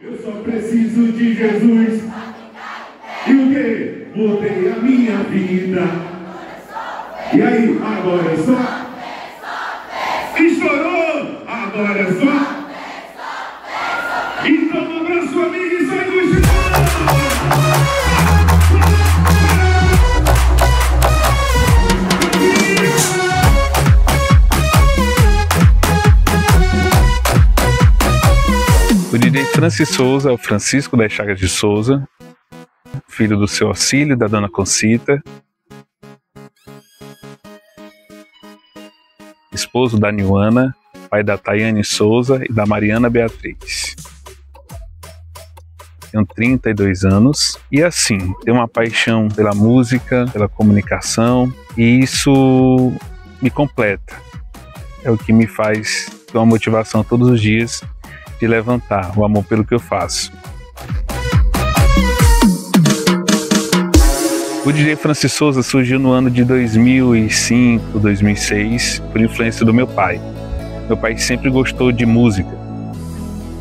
Eu só preciso de Jesus. E o quê? Mudei a minha vida. E aí, agora é só. Estourou! Agora é só. Então um abraço, amigo, e sai do chão. O DJ Francis Souza é o Francisco das Chagas de Souza, filho do seu Auxílio e da dona Concita, esposo da Niuana, pai da Tayane Souza e da Mariana Beatriz. Tenho 32 anos e assim, tenho uma paixão pela música, pela comunicação, e isso me completa. É o que me faz ter uma motivação todos os dias de levantar o amor pelo que eu faço. O DJ Francis Souza surgiu no ano de 2005, 2006, por influência do meu pai. Meu pai sempre gostou de música.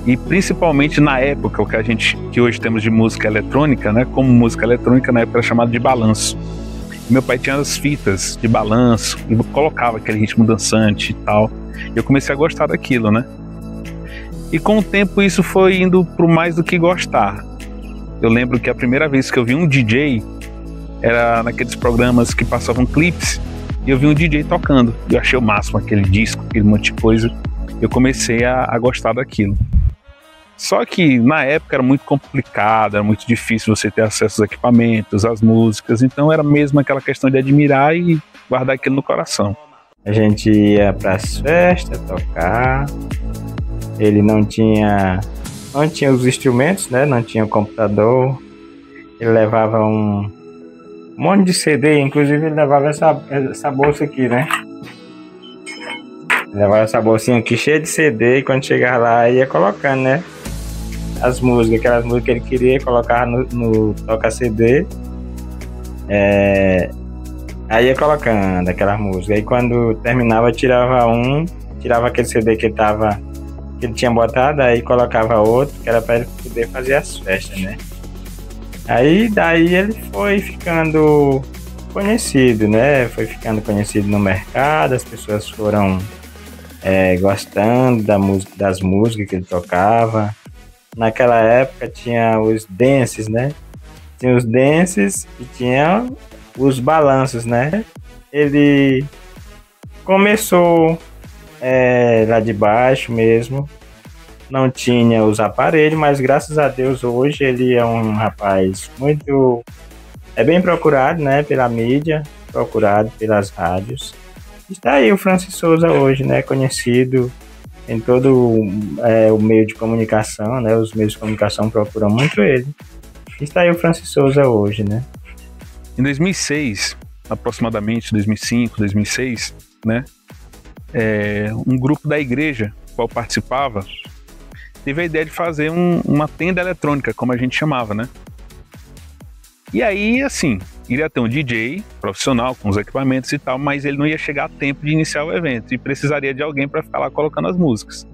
E principalmente na época, o que hoje temos de música eletrônica, né? Como música eletrônica, na época era chamado de balanço. E meu pai tinha as fitas de balanço e colocava aquele ritmo dançante e tal. E eu comecei a gostar daquilo, né? E com o tempo isso foi indo pro mais do que gostar. Eu lembro que a primeira vez que eu vi um DJ era naqueles programas que passavam clipes, e eu vi um DJ tocando. Eu achei o máximo aquele disco, aquele monte de coisa. Eu comecei a gostar daquilo. Só que na época era muito complicado, era muito difícil você ter acesso aos equipamentos, às músicas, então era mesmo aquela questão de admirar e guardar aquilo no coração. A gente ia pras festas tocar, ele não tinha os instrumentos, né? Não tinha computador, ele levava um monte de CD, inclusive ele levava essa bolsa aqui, né? Ele levava essa bolsinha aqui cheia de CD, e quando chegava lá ia colocando, né? As músicas, aquelas músicas que ele queria colocar no toca-CD. Aí ia colocando aquelas músicas. Aí quando terminava, tirava aquele CD que ele tinha botado, aí colocava outro, que era para ele poder fazer as festas, né? Aí daí ele foi ficando conhecido, né? Foi ficando conhecido no mercado, as pessoas foram gostando das músicas que ele tocava. Naquela época tinha os dances, né? Tinha os dances e tinha os balanços, né? Ele começou lá de baixo mesmo, não tinha os aparelhos, mas graças a Deus hoje ele é um rapaz muito bem procurado, né? Pela mídia, procurado pelas rádios. Está aí o Francis Souza hoje, né? Conhecido em todo o meio de comunicação, né? Os meios de comunicação procuram muito ele. Está aí o Francis Souza hoje, né? Em 2006, aproximadamente 2005, 2006, né? Um grupo da igreja, qual participava, teve a ideia de fazer uma tenda eletrônica, como a gente chamava, né? E aí, assim, iria ter um DJ profissional com os equipamentos e tal, mas ele não ia chegar a tempo de iniciar o evento e precisaria de alguém para ficar lá colocando as músicas.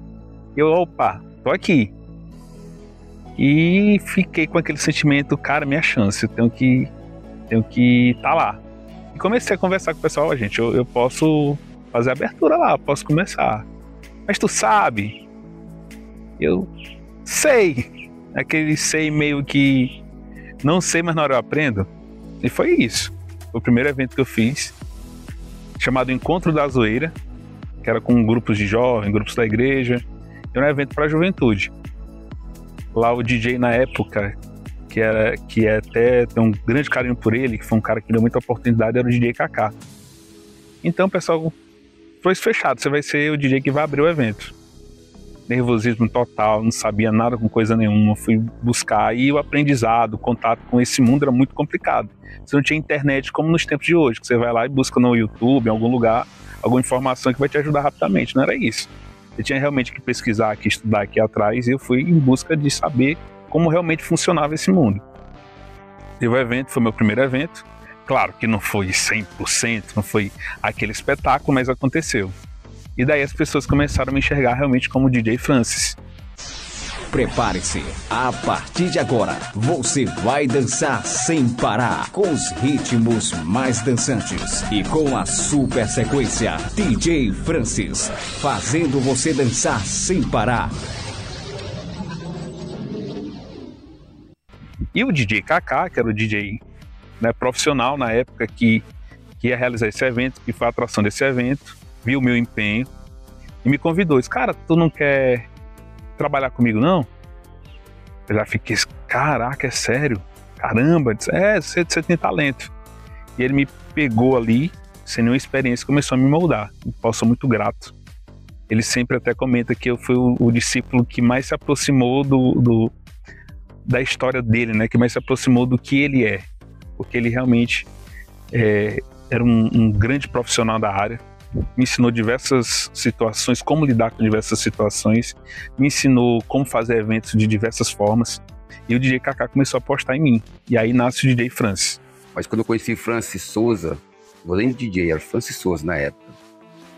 E eu, opa, tô aqui. E fiquei com aquele sentimento, cara, minha chance, eu tenho que estar lá. E comecei a conversar com o pessoal, gente, eu posso fazer a abertura lá, posso começar. Mas tu sabe? Eu sei. Aquele sei meio que não sei, mas na hora eu aprendo. E foi isso. Foi o primeiro evento que eu fiz, chamado Encontro da Zoeira, que era com grupos de jovens, grupos da igreja. Era um evento para a juventude. Lá o DJ na época, que até tem um grande carinho por ele, que foi um cara que deu muita oportunidade, era o DJ Kaká. Então, pessoal, foi fechado, você vai ser o DJ que vai abrir o evento. Nervosismo total, não sabia nada com coisa nenhuma, fui buscar, e o aprendizado, o contato com esse mundo era muito complicado. Você não tinha internet como nos tempos de hoje, que você vai lá e busca no YouTube, em algum lugar, alguma informação que vai te ajudar rapidamente, não era isso. Você tinha realmente que pesquisar aqui, estudar aqui atrás, e eu fui em busca de saber como realmente funcionava esse mundo. Teve o evento, foi meu primeiro evento, claro que não foi 100%, não foi aquele espetáculo, mas aconteceu. E daí as pessoas começaram a me enxergar realmente como DJ Francis. prepare-se. A partir de agora, você vai dançar sem parar, com os ritmos mais dançantes e com a super sequência DJ Francis, fazendo você dançar sem parar. E o DJ Kaká, que era o DJ, né, profissional na época que ia realizar esse evento, que foi a atração desse evento, viu o meu empenho e me convidou. Disse, cara, tu não quer trabalhar comigo, não? Eu já fiquei, caraca, é sério? Caramba, disse, você tem talento. E ele me pegou ali, sem nenhuma experiência, começou a me moldar. Eu sou muito grato. Ele sempre até comenta que eu fui o discípulo que mais se aproximou da história dele, né? Que mais se aproximou do que ele é. Porque ele realmente era um grande profissional da área. Me ensinou diversas situações, como lidar com diversas situações, me ensinou como fazer eventos de diversas formas, e o DJ Kaká começou a apostar em mim, e aí nasce o DJ Francis. Mas quando eu conheci Francis Souza, além de DJ, era Francis Souza na época,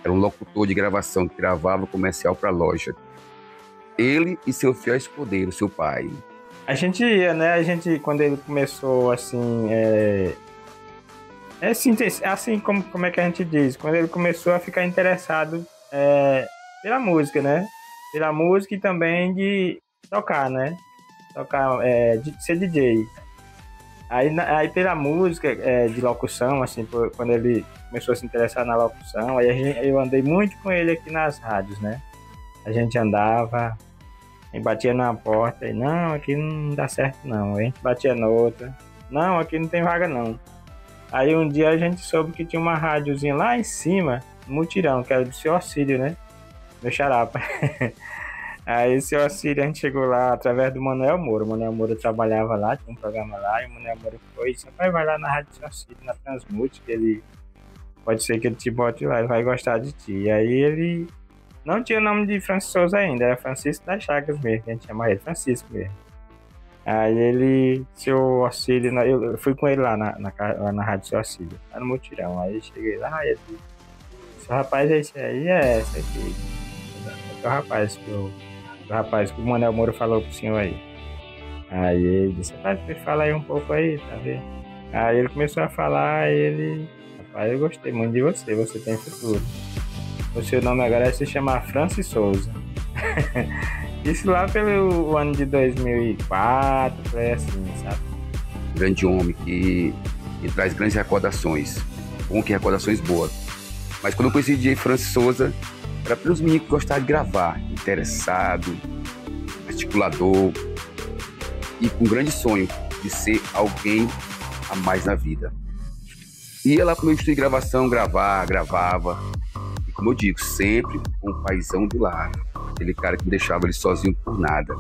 era um locutor de gravação que gravava comercial para loja. Ele e seu fiel escudeiro, seu pai. A gente ia, né? Quando ele começou assim, assim como é que a gente diz, quando ele começou a ficar interessado pela música, né? Pela música e também de tocar, né? De ser DJ. Aí pela música de locução, assim, quando ele começou a se interessar na locução, eu andei muito com ele aqui nas rádios, né? A gente andava, a gente batia numa porta e não, aqui não dá certo não. A gente batia na outra, não, aqui não tem vaga não. Aí um dia a gente soube que tinha uma rádiozinha lá em cima, no Mutirão, que era do seu Auxílio, né? Meu xarapa. Aí o seu Auxílio, a gente chegou lá através do Manuel Moura. O Manuel Moura trabalhava lá, tinha um programa lá, e o Manuel Moura foi e disse, vai lá na rádio do seu Auxílio, na Transmute, que ele pode ser que ele te bote lá, ele vai gostar de ti. E aí ele não tinha o nome de Francis Souza ainda, era Francisco das Chagas mesmo, que a gente chamava ele Francisco mesmo. Aí ele, seu Auxílio, eu fui com ele lá na rádio Seu Auxílio, lá no Mutirão. Aí cheguei lá e ele disse, seu rapaz é esse aí? É esse aqui. É o rapaz que o Manuel Moura falou pro senhor aí. Aí ele disse, rapaz, fala aí um pouco aí, tá vendo? Aí ele começou a falar e ele, rapaz, eu gostei muito de você tem futuro. O seu nome agora é se chamar Francis Souza. Isso lá pelo ano de 2004, foi assim, sabe? Grande homem que traz grandes recordações. Bom que recordações boas. Mas quando eu conheci o DJ Francis Souza, era pelos meninos que gostavam de gravar. Interessado, articulador e com um grande sonho de ser alguém a mais na vida. Ia lá pro meu estúdio de gravação, gravava. E como eu digo, sempre com o paizão do lado. Aquele cara que me deixava ele sozinho por nada.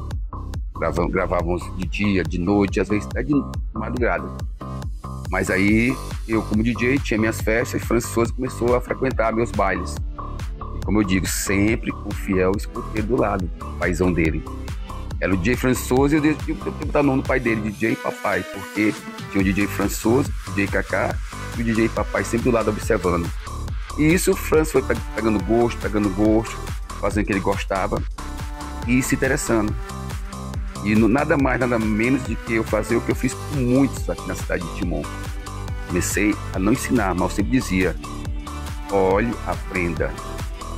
Gravávamos de dia, de noite, às vezes até de madrugada. Mas aí, eu como DJ, tinha minhas festas e Francis Souza começou a frequentar meus bailes. E como eu digo, sempre com o fiel escuteiro do lado, o paizão dele. Era o DJ Francis Souza e eu tive que botar o nome do pai dele, DJ Papai, porque tinha o DJ Francis Souza, o DJ Kaká e o DJ Papai sempre do lado observando. E isso o Francis foi pegando gosto, fazendo o que ele gostava e se interessando. E nada mais, nada menos de que eu fazer o que eu fiz com muitos aqui na cidade de Timon. Comecei a não ensinar, mas eu sempre dizia, olhe, aprenda.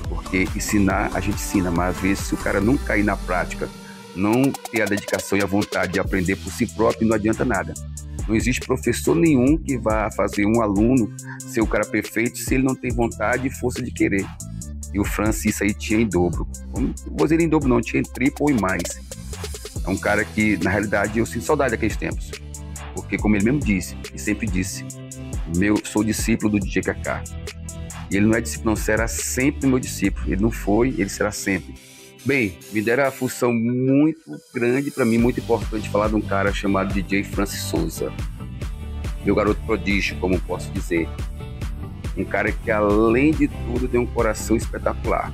Porque ensinar, a gente ensina, mas às vezes se o cara não cair na prática, não ter a dedicação e a vontade de aprender por si próprio, não adianta nada. Não existe professor nenhum que vá fazer um aluno ser o cara perfeito se ele não tem vontade e força de querer. E o Francis isso aí tinha em dobro. Não vou dizer em dobro não, tinha em triplo e mais. É um cara que, na realidade, eu sinto saudade daqueles tempos. Porque, como ele mesmo disse, e sempre disse, sou discípulo do DJ Kaká. E ele não é discípulo, não, será sempre meu discípulo. Ele não foi, ele será sempre. Bem, me deram a função muito grande para mim, muito importante, falar de um cara chamado DJ Francis Souza. Meu garoto prodígio, como posso dizer. Um cara que, além de tudo, tem um coração espetacular.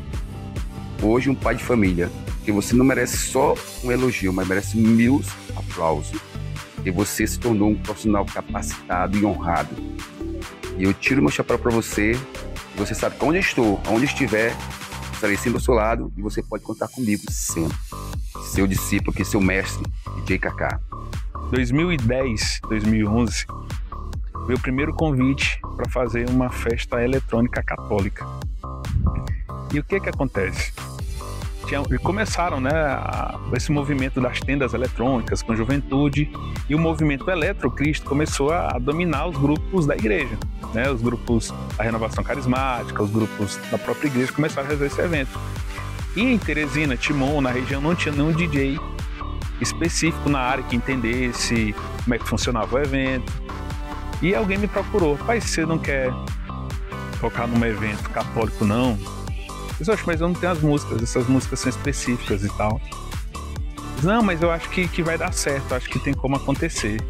Hoje, um pai de família, que você não merece só um elogio, mas merece 1000 aplausos. E você se tornou um profissional capacitado e honrado. E eu tiro meu chapéu para você. Você sabe que onde eu estou, onde estiver, estarei sempre ao seu lado e você pode contar comigo sempre. seu discípulo, que seu mestre, DJ Kaká? 2010, 2011, veio o primeiro convite para fazer uma festa eletrônica católica. E o que acontece? Começaram, né, esse movimento das tendas eletrônicas com juventude, e o movimento Eletrocristo começou a dominar os grupos da igreja, né, os grupos da Renovação Carismática, os grupos da própria igreja começaram a fazer esse evento. E em Teresina, Timon, na região, não tinha nenhum DJ específico na área que entendesse como é que funcionava o evento. E alguém me procurou: pai, você não quer tocar num evento católico, não? Eu disse: mas eu não tenho as músicas, essas músicas são específicas e tal. Eu disse: não, mas eu acho que vai dar certo, acho que tem como acontecer.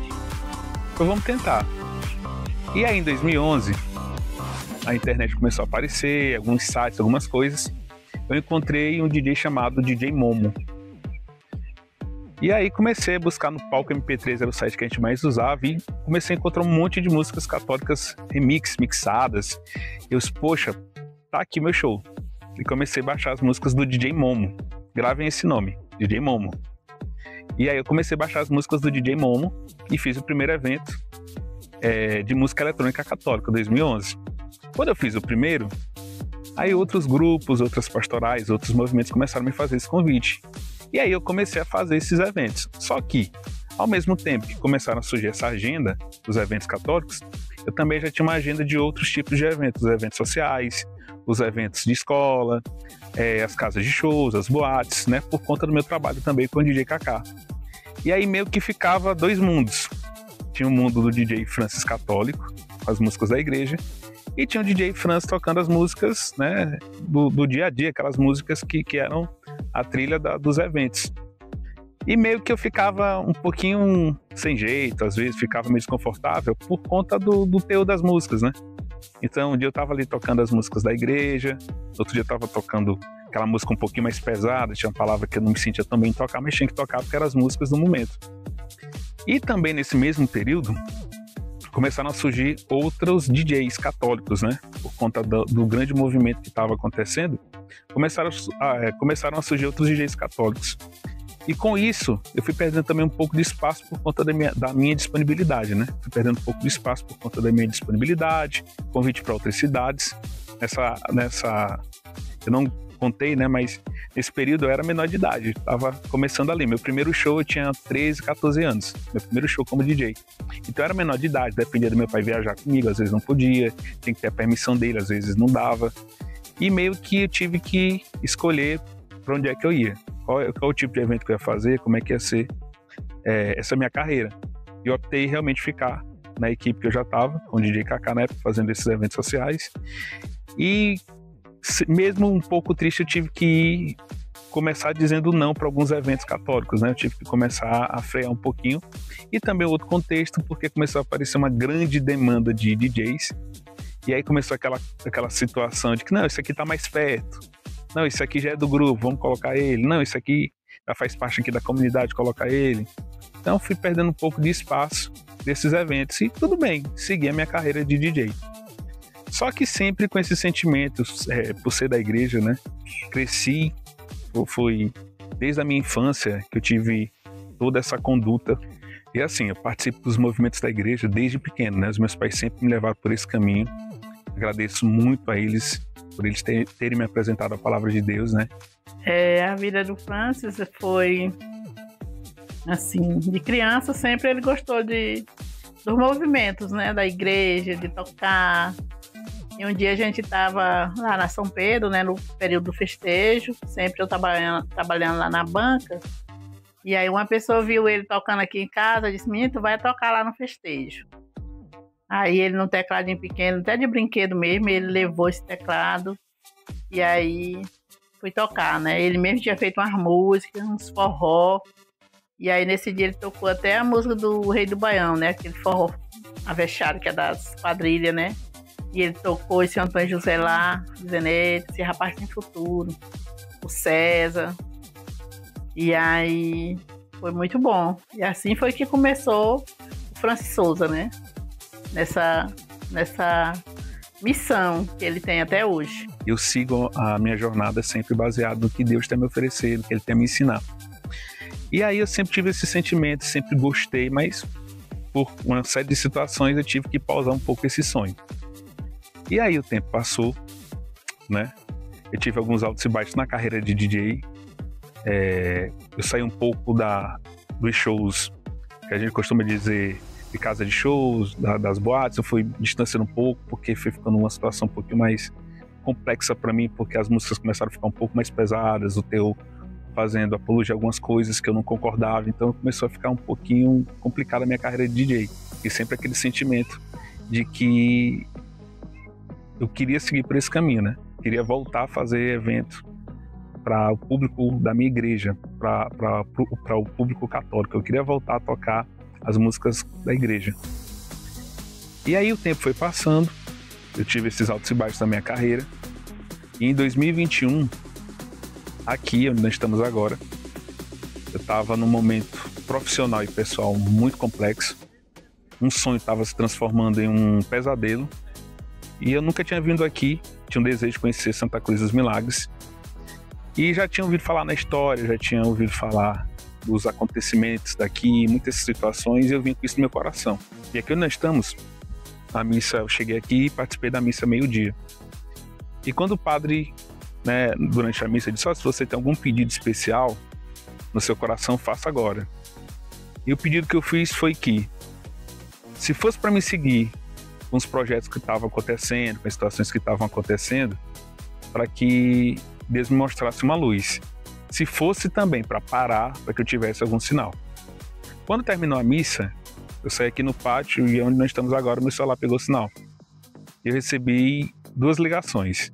Então vamos tentar. E aí em 2011, a internet começou a aparecer, alguns sites, algumas coisas. Eu encontrei um DJ chamado DJ Momo. E aí comecei a buscar no Palco MP3, era o site que a gente mais usava, e comecei a encontrar um monte de músicas católicas mixadas. Eu disse: poxa, tá aqui meu show. E comecei a baixar as músicas do DJ Momo. Gravem esse nome, DJ Momo. E aí eu comecei a baixar as músicas do DJ Momo e fiz o primeiro evento de música eletrônica católica, 2011. Quando eu fiz o primeiro, aí outros grupos, outras pastorais, outros movimentos começaram a me fazer esse convite. E aí eu comecei a fazer esses eventos. Só que, ao mesmo tempo que começaram a surgir essa agenda dos eventos católicos, eu também já tinha uma agenda de outros tipos de eventos, os eventos sociais, os eventos de escola, as casas de shows, as boates, né, por conta do meu trabalho também com o DJ Kaká. E aí meio que ficava dois mundos. Tinha o mundo do DJ Francis católico, com as músicas da igreja, e tinha o DJ Francis tocando as músicas, né, do dia a dia, aquelas músicas que eram a trilha dos eventos. E meio que eu ficava um pouquinho sem jeito, às vezes ficava meio desconfortável por conta do teor das músicas, né? Então um dia eu tava ali tocando as músicas da igreja, outro dia eu tava tocando aquela música um pouquinho mais pesada, tinha uma palavra que eu não me sentia tão bem em tocar, mas tinha que tocar porque eram as músicas do momento. E também nesse mesmo período começaram a surgir outros DJs católicos, né? Por conta do grande movimento que estava acontecendo, começaram a surgir outros DJs católicos. E com isso, eu fui perdendo também um pouco de espaço por conta da minha disponibilidade, né? Fui perdendo um pouco de espaço por conta da minha disponibilidade, convite para outras cidades. Eu não contei, né? Mas nesse período eu era menor de idade, estava começando ali. Meu primeiro show eu tinha 13, 14 anos, meu primeiro show como DJ. Então eu era menor de idade, dependia do meu pai viajar comigo, às vezes não podia, tinha que ter a permissão dele, às vezes não dava. E meio que eu tive que escolher para onde é que eu ia, qual o tipo de evento que eu ia fazer, como é que ia ser essa minha carreira. E eu optei realmente ficar na equipe que eu já estava, com o DJ Kaká na época, fazendo esses eventos sociais. E mesmo um pouco triste, eu tive que começar dizendo não para alguns eventos católicos, né? Eu tive que começar a frear um pouquinho. E também outro contexto, porque começou a aparecer uma grande demanda de DJs. E aí começou aquela situação de que não, isso aqui tá mais perto. Não, isso aqui já é do grupo, vamos colocar ele. Não, isso aqui já faz parte aqui da comunidade, colocar ele. Então fui perdendo um pouco de espaço desses eventos. E tudo bem, segui a minha carreira de DJ. Só que sempre com esses sentimentos, por ser da igreja, né? Cresci, foi desde a minha infância que eu tive toda essa conduta. E assim, eu participo dos movimentos da igreja desde pequeno, né? Os meus pais sempre me levaram por esse caminho. Agradeço muito a eles, por eles terem me apresentado a palavra de Deus, né? A vida do Francis foi, assim, de criança sempre ele gostou dos movimentos, né? Da igreja, de tocar. E um dia a gente estava lá na São Pedro, né? No período do festejo, sempre eu trabalhando lá na banca. E aí uma pessoa viu ele tocando aqui em casa, disse: menino, tu vai tocar lá no festejo. Aí ele num tecladinho pequeno, até de brinquedo mesmo, ele levou esse teclado e aí fui tocar, né? Ele mesmo tinha feito umas músicas, uns forró. E aí nesse dia ele tocou até a música do Rei do Baião, né? Aquele forró avexado que é das quadrilhas, né? E ele tocou esse Antônio José lá, dizendo: esse rapaz tem futuro. O César. E aí foi muito bom. E assim foi que começou o Francis Souza, né? Nessa missão que ele tem até hoje. Eu sigo a minha jornada sempre baseada no que Deus tem me oferecido, no que Ele tem me ensinado. E aí eu sempre tive esse sentimento, sempre gostei, mas por uma série de situações eu tive que pausar um pouco esse sonho. E aí o tempo passou, né? Eu tive alguns altos e baixos na carreira de DJ. Eu saí um pouco dos shows, que a gente costuma dizer, de casa de shows, das boates. Eu fui distanciando um pouco, porque foi ficando uma situação um pouquinho mais complexa para mim, porque as músicas começaram a ficar um pouco mais pesadas, o teor fazendo apologia a algumas coisas que eu não concordava, então começou a ficar um pouquinho complicada a minha carreira de DJ. E sempre aquele sentimento de que eu queria seguir por esse caminho, né? Queria voltar a fazer evento para o público da minha igreja, para o público católico. Eu queria voltar a tocar as músicas da igreja. E aí o tempo foi passando, eu tive esses altos e baixos da minha carreira, e em 2021, aqui onde nós estamos agora, eu estava num momento profissional e pessoal muito complexo. Um sonho estava se transformando em um pesadelo, e eu nunca tinha vindo aqui, tinha um desejo de conhecer Santa Cruz dos Milagres, e já tinha ouvido falar na história, já tinha ouvido falar dos acontecimentos daqui, muitas situações, e eu vim com isso no meu coração. E aqui onde nós estamos, a missa, eu cheguei aqui e participei da missa meio-dia. E quando o padre, né, durante a missa, disse: se você tem algum pedido especial no seu coração, faça agora. E o pedido que eu fiz foi que, se fosse para me seguir com os projetos que estavam acontecendo, com as situações que estavam acontecendo, para que Deus me mostrasse uma luz. Se fosse também para parar, para que eu tivesse algum sinal. Quando terminou a missa, eu saí aqui no pátio e onde nós estamos agora, meu celular pegou sinal. Eu recebi 2 ligações.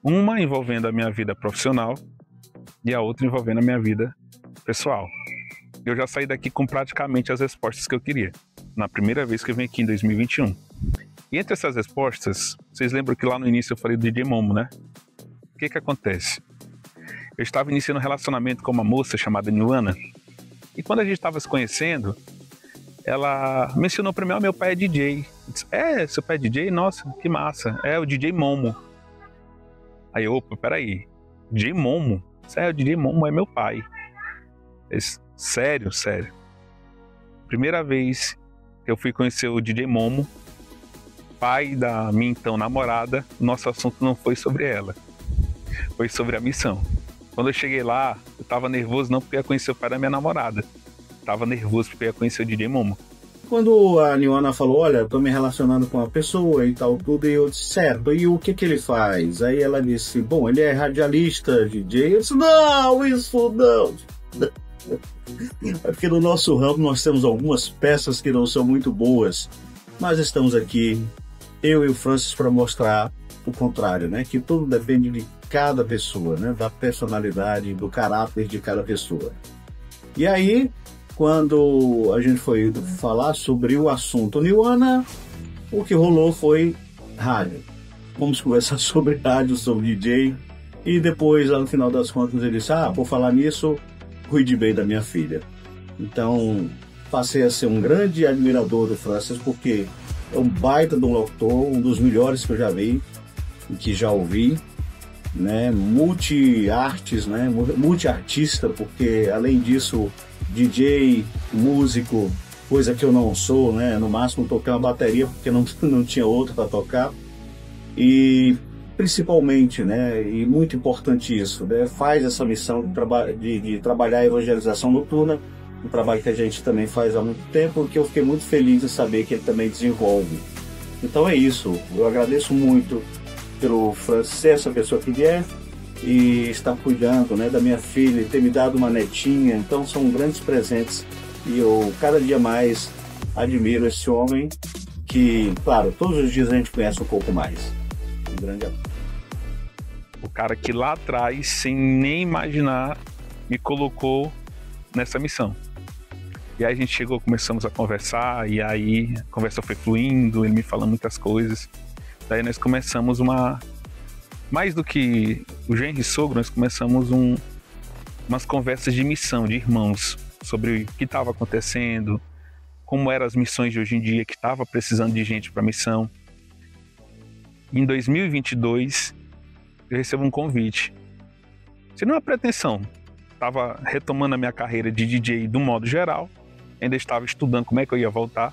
Uma envolvendo a minha vida profissional e a outra envolvendo a minha vida pessoal. Eu já saí daqui com praticamente as respostas que eu queria, na primeira vez que eu vim aqui em 2021. E entre essas respostas, vocês lembram que lá no início eu falei do DJ Momo, né? O que acontece? Eu estava iniciando um relacionamento com uma moça chamada Niwana, e quando a gente estava se conhecendo, ela mencionou para mim: meu pai é DJ. Eu disse: seu pai é DJ? Nossa, que massa. É o DJ Momo. Aí, opa, peraí, DJ Momo? O DJ Momo é meu pai. Sério. Primeira vez que eu fui conhecer o DJ Momo, pai da minha então namorada, nosso assunto não foi sobre ela, foi sobre a missão. Quando eu cheguei lá, eu tava nervoso não porque eu ia conhecer o pai da minha namorada, tava nervoso porque eu ia conhecer o DJ Momo. Quando a Niwana falou: olha, eu tô me relacionando com uma pessoa e tal, tudo, e eu disse: certo, e o que ele faz? Aí ela disse: bom, ele é radialista, DJ. Eu disse: não, isso não. É porque no nosso ramo nós temos algumas peças que não são muito boas, mas estamos aqui, eu e o Francis, para mostrar o contrário, né? Que tudo depende de cada pessoa, né? Da personalidade, do caráter de cada pessoa. E aí, quando a gente foi falar sobre o assunto Niwana, o que rolou foi rádio. Vamos conversar sobre rádio, sobre DJ, e depois, no final das contas, ele disse: por falar nisso, cuide bem da minha filha. Então, passei a ser um grande admirador do Francis, porque é um baita de um locutor, um dos melhores que eu já vi e que já ouvi, né? Multi-artes, né? Multi-artista, porque além disso, DJ, músico, coisa que eu não sou, né? No máximo toquei uma bateria porque não tinha outra para tocar. E principalmente, né? E muito importante isso, né? Faz essa missão de trabalhar a evangelização noturna, um trabalho que a gente também faz há muito tempo, que eu fiquei muito feliz de saber que ele também desenvolve. Então é isso, eu agradeço muito pelo Francis ser essa pessoa que ele é e estar cuidando, né, da minha filha, ter me dado uma netinha. Então são grandes presentes e eu cada dia mais admiro esse homem que, claro, todos os dias a gente conhece um pouco mais. Um grande abraço. O cara que lá atrás, sem nem imaginar, me colocou nessa missão. E aí a gente chegou, começamos a conversar, e aí a conversa foi fluindo, ele me falando muitas coisas. Daí nós começamos mais do que o genro e sogro, nós começamos umas conversas de missão, de irmãos, sobre o que estava acontecendo, como eram as missões de hoje em dia, que estava precisando de gente para missão. Em 2022, eu recebo um convite. Isso não é pretensão, estava retomando a minha carreira de DJ do modo geral, ainda estava estudando como é que eu ia voltar,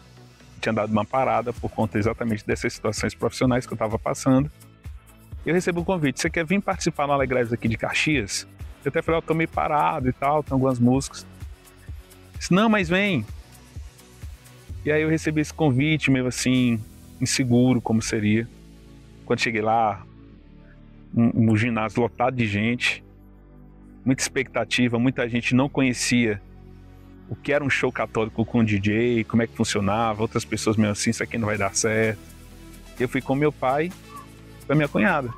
tinha dado uma parada por conta exatamente dessas situações profissionais que eu estava passando. Eu recebo um convite, você quer vir participar no Alegreves aqui de Caxias? Eu até falei, eu tô meio parado e tal, tem algumas músicas. Eu disse, não, mas vem. E aí eu recebi esse convite, meio assim, inseguro como seria. Quando cheguei lá, um ginásio lotado de gente, muita expectativa, muita gente não conhecia o que era um show católico com DJ, como é que funcionava, outras pessoas meio assim, isso aqui não vai dar certo. Eu fui com meu pai e com a minha cunhada.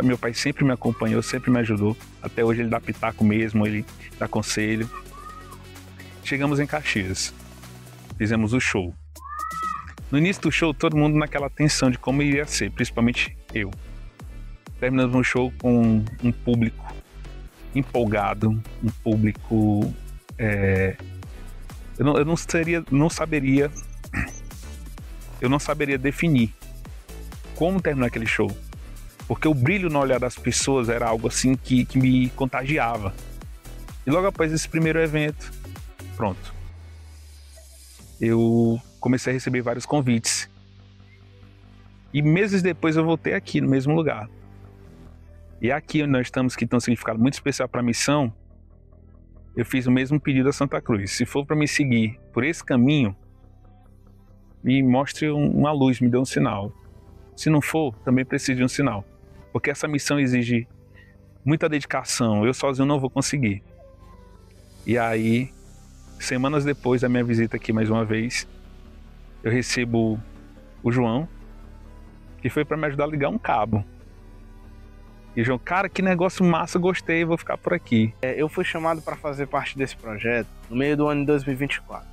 Meu pai sempre me acompanhou, sempre me ajudou. Até hoje ele dá pitaco mesmo, ele dá conselho. Chegamos em Caxias, fizemos o show. No início do show, todo mundo naquela tensão de como iria ser, principalmente eu. Terminamos um show com um público empolgado, um público... Eu não saberia definir como terminar aquele show, porque o brilho no olhar das pessoas era algo assim que me contagiava. E logo após esse primeiro evento, pronto, eu comecei a receber vários convites, e meses depois eu voltei aqui no mesmo lugar. E aqui onde nós estamos, que tem um significado muito especial para a missão, eu fiz o mesmo pedido a Santa Cruz. Se for para me seguir por esse caminho, me mostre uma luz, me dê um sinal. Se não for, também preciso de um sinal. Porque essa missão exige muita dedicação. Eu sozinho não vou conseguir. E aí, semanas depois da minha visita aqui mais uma vez, eu recebo o João, que foi para me ajudar a ligar um cabo. E João, cara, que negócio massa, gostei, vou ficar por aqui. Eu fui chamado para fazer parte desse projeto no meio do ano de 2024.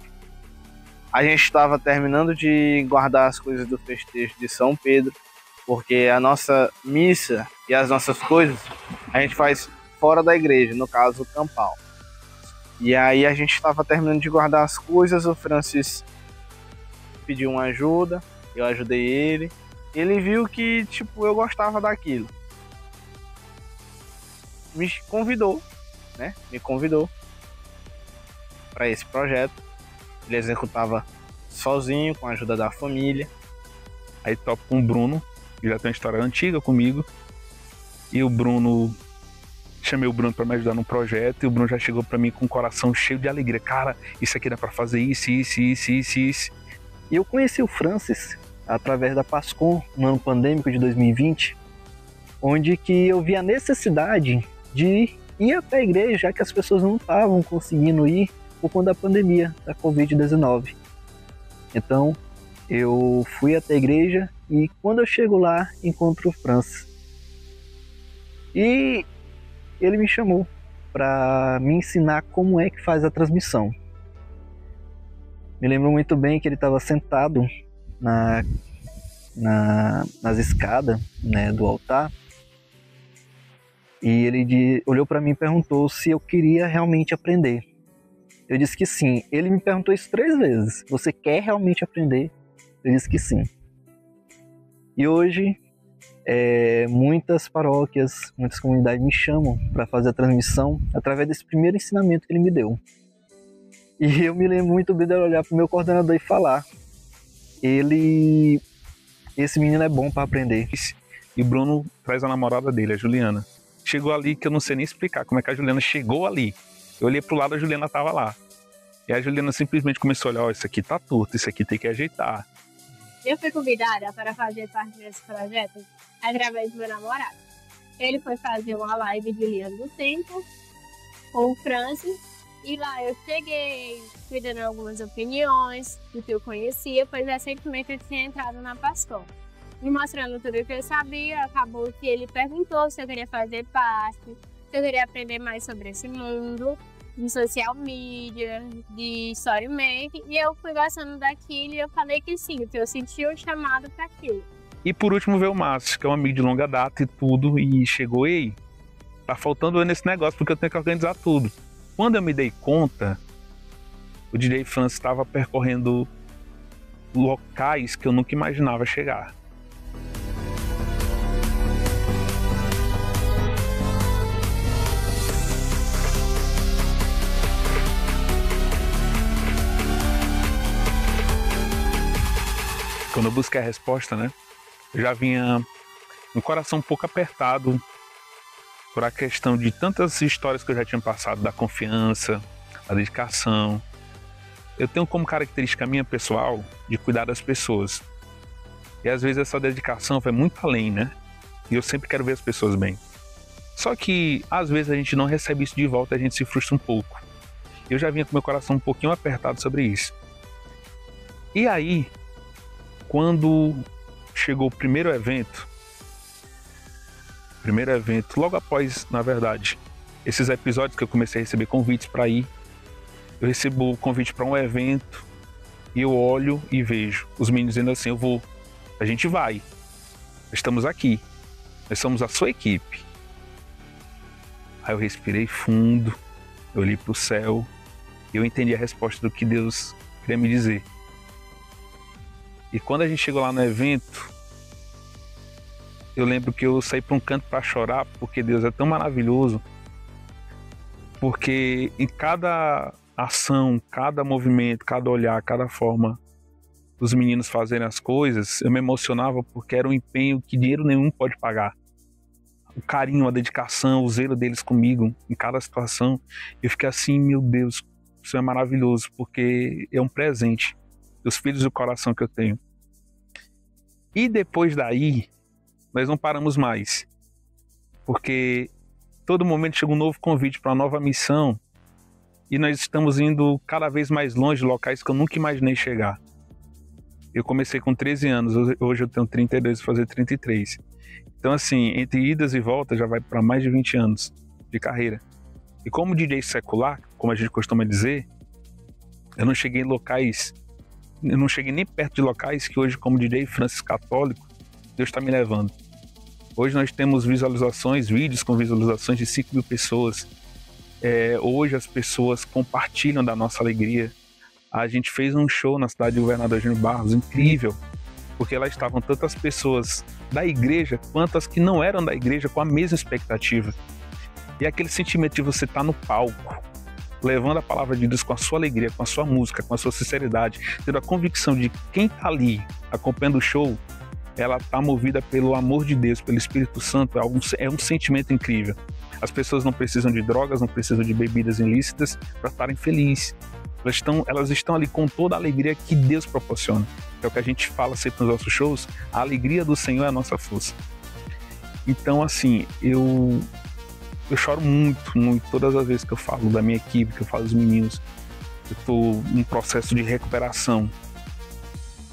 A gente estava terminando de guardar as coisas do festejo de São Pedro, porque a nossa missa e as nossas coisas a gente faz fora da igreja, no caso, campal. E aí a gente estava terminando de guardar as coisas, o Francis pediu uma ajuda, eu ajudei ele. Ele viu que, tipo, eu gostava daquilo. Me convidou para esse projeto. Ele executava sozinho, com a ajuda da família. Aí topo com o Bruno, que já tem uma história antiga comigo. E o Bruno, chamei o Bruno para me ajudar no projeto, e o Bruno já chegou para mim com o coração cheio de alegria. Cara, isso aqui dá para fazer isso. E eu conheci o Francis através da Pascom, no ano pandêmico de 2020, onde que eu vi a necessidade de ir até a igreja, já que as pessoas não estavam conseguindo ir por conta da pandemia da Covid-19. Então, eu fui até a igreja e quando eu chego lá, encontro o Francis. E ele me chamou para me ensinar como é que faz a transmissão. Me lembro muito bem que ele estava sentado nas escadas, né, do altar. E ele olhou para mim e perguntou se eu queria realmente aprender. Eu disse que sim. Ele me perguntou isso 3 vezes. Você quer realmente aprender? Eu disse que sim. E hoje, muitas paróquias, muitas comunidades me chamam para fazer a transmissão através desse primeiro ensinamento que ele me deu. E eu me lembro muito bem de olhar para o meu coordenador e falar: esse menino é bom para aprender. E o Bruno traz a namorada dele, a Juliana. Chegou ali que eu não sei nem explicar como é que a Juliana chegou ali. Eu olhei pro lado, a Juliana tava lá. E a Juliana simplesmente começou a olhar: ó, isso aqui tá torto, isso aqui tem que ajeitar. Eu fui convidada para fazer parte desse projeto através do meu namorado. Ele foi fazer uma live de Linha do Tempo com o Francis. E lá eu cheguei, fui dando algumas opiniões do que eu conhecia, pois recentemente eu tinha entrado na Pascom. Me mostrando tudo o que eu sabia, acabou que ele perguntou se eu queria fazer parte, se eu queria aprender mais sobre esse mundo de social media, de storymaking, e eu fui gostando daquilo e eu falei que sim, que eu senti o chamado para aquilo. E por último veio o Márcio, que é um amigo de longa data e tudo, e chegou: ei, tá faltando eu nesse negócio porque eu tenho que organizar tudo. Quando eu me dei conta, o DJ Francis estava percorrendo locais que eu nunca imaginava chegar. quando eu busquei a resposta, né? Eu já vinha um coração um pouco apertado por a questão de tantas histórias que eu já tinha passado, da confiança, da dedicação. Eu tenho como característica minha pessoal de cuidar das pessoas. E às vezes essa dedicação vai muito além, né? E eu sempre quero ver as pessoas bem. Só que às vezes a gente não recebe isso de volta e a gente se frustra um pouco. Eu já vinha com meu coração um pouquinho apertado sobre isso. E aí, quando chegou o primeiro evento, logo após, na verdade, esses episódios que eu comecei a receber convites para ir, eu recebo o convite para um evento e eu olho e vejo os meninos dizendo assim: eu vou, a gente vai, estamos aqui, nós somos a sua equipe. Aí eu respirei fundo, eu olhei para o céu e eu entendi a resposta do que Deus queria me dizer. E quando a gente chegou lá no evento, eu lembro que eu saí para um canto para chorar, porque Deus é tão maravilhoso, porque em cada ação, cada movimento, cada olhar, cada forma dos meninos fazerem as coisas, eu me emocionava, porque era um empenho que dinheiro nenhum pode pagar. O carinho, a dedicação, o zelo deles comigo em cada situação, eu fiquei assim: meu Deus, isso é maravilhoso, porque é um presente dos filhos do coração que eu tenho. E depois daí, nós não paramos mais, porque todo momento chega um novo convite para uma nova missão, e nós estamos indo cada vez mais longe de locais que eu nunca imaginei chegar. Eu comecei com 13 anos, hoje eu tenho 32, vou fazer 33. Então assim, entre idas e voltas já vai para mais de 20 anos de carreira. E como DJ secular, como a gente costuma dizer, eu não cheguei em locais, eu não cheguei nem perto de locais que hoje, como DJ Francis católico, Deus está me levando. Hoje nós temos visualizações, vídeos com visualizações de 5 mil pessoas. Hoje as pessoas compartilham da nossa alegria. A gente fez um show na cidade de Governador Júnior Barros, incrível, porque lá estavam tantas pessoas da igreja quanto as que não eram da igreja, com a mesma expectativa. E aquele sentimento de você estar no palco, levando a palavra de Deus com a sua alegria, com a sua música, com a sua sinceridade, tendo a convicção de quem está ali acompanhando o show, ela está movida pelo amor de Deus, pelo Espírito Santo, é um sentimento incrível. As pessoas não precisam de drogas, não precisam de bebidas ilícitas para estarem felizes. Elas estão ali com toda a alegria que Deus proporciona. É o que a gente fala sempre nos nossos shows: a alegria do Senhor é a nossa força. Então assim, eu choro muito, muito, todas as vezes que eu falo da minha equipe, que eu falo dos meninos. Eu estou num processo de recuperação,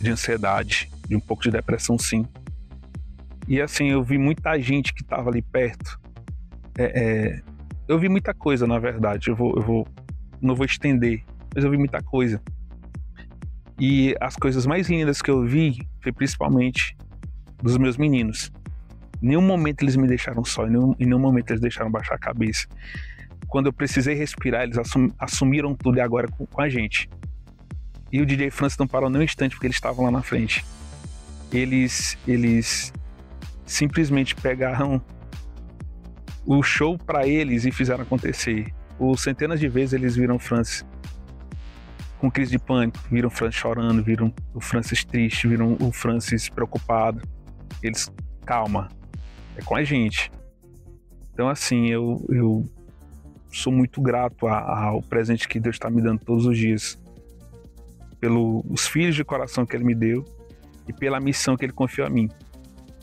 de ansiedade, de um pouco de depressão, sim. E assim, eu vi muita gente que estava ali perto. Eu vi muita coisa, na verdade. Não vou estender, mas eu vi muita coisa. E as coisas mais lindas que eu vi foi principalmente dos meus meninos. Em nenhum momento eles me deixaram só, em nenhum momento eles deixaram baixar a cabeça. Quando eu precisei respirar, eles assumiram tudo e agora com a gente. E o DJ Francis não parou nem um instante, porque eles estavam lá na frente. Eles simplesmente pegaram o show para eles e fizeram acontecer. Por centenas de vezes eles viram o Francis com crise de pânico, viram o Francis chorando, viram o Francis triste, viram o Francis preocupado. Eles: calma, é com a gente. Então assim, eu sou muito grato ao presente que Deus está me dando todos os dias, pelos filhos de coração que Ele me deu e pela missão que Ele confiou a mim.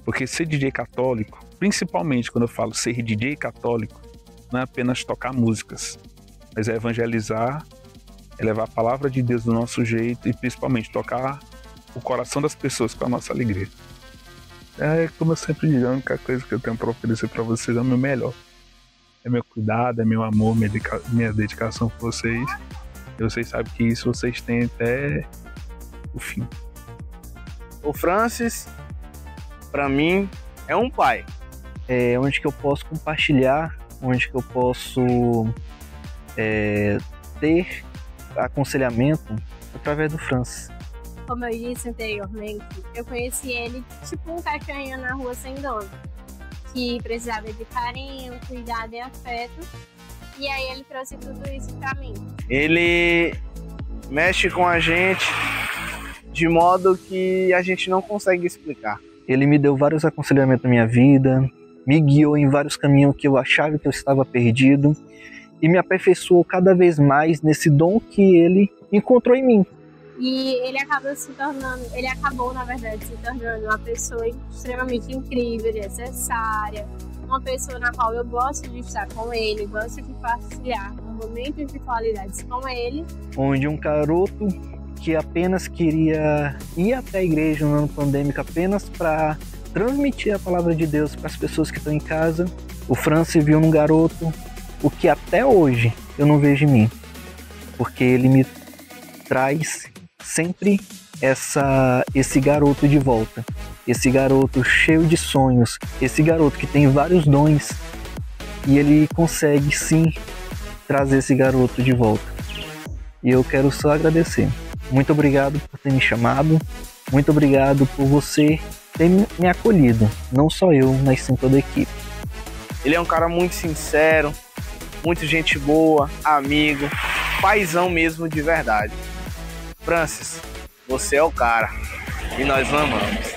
Porque ser DJ católico, principalmente quando eu falo ser DJ católico, não é apenas tocar músicas, mas é evangelizar, é levar a palavra de Deus do nosso jeito e principalmente tocar o coração das pessoas com a nossa alegria. Como eu sempre digo, a única coisa que eu tenho para oferecer para vocês é o meu melhor. É meu cuidado, é meu amor, minha dedicação por vocês. E vocês sabem que isso vocês têm até o fim. O Francis, para mim, é um pai. Onde que eu posso compartilhar, onde que eu posso ter aconselhamento através do Francis. Como eu disse anteriormente, eu conheci ele tipo um cachorrinho na rua sem dono, que precisava de carinho, cuidado e afeto. E aí ele trouxe tudo isso pra mim. Ele mexe com a gente de modo que a gente não consegue explicar. Ele me deu vários aconselhamentos na minha vida, me guiou em vários caminhos que eu achava que eu estava perdido e me aperfeiçoou cada vez mais nesse dom que ele encontrou em mim. E ele acabou, na verdade, se tornando uma pessoa extremamente incrível, necessária, uma pessoa na qual eu gosto de estar com ele, gosto de partilhar momentos de qualidades com ele. Onde um garoto que apenas queria ir até a igreja no ano pandêmico apenas para transmitir a palavra de Deus para as pessoas que estão em casa, o Francis viu num garoto o que até hoje eu não vejo em mim, porque ele me traz sempre esse garoto de volta, esse garoto cheio de sonhos, esse garoto que tem vários dons, e ele consegue sim trazer esse garoto de volta. E eu quero só agradecer. Muito obrigado por ter me chamado, muito obrigado por você ter me acolhido, não só eu, mas sim toda a equipe. Ele é um cara muito sincero, muito gente boa, amigo, paizão mesmo de verdade. Francis, você é o cara e nós amamos.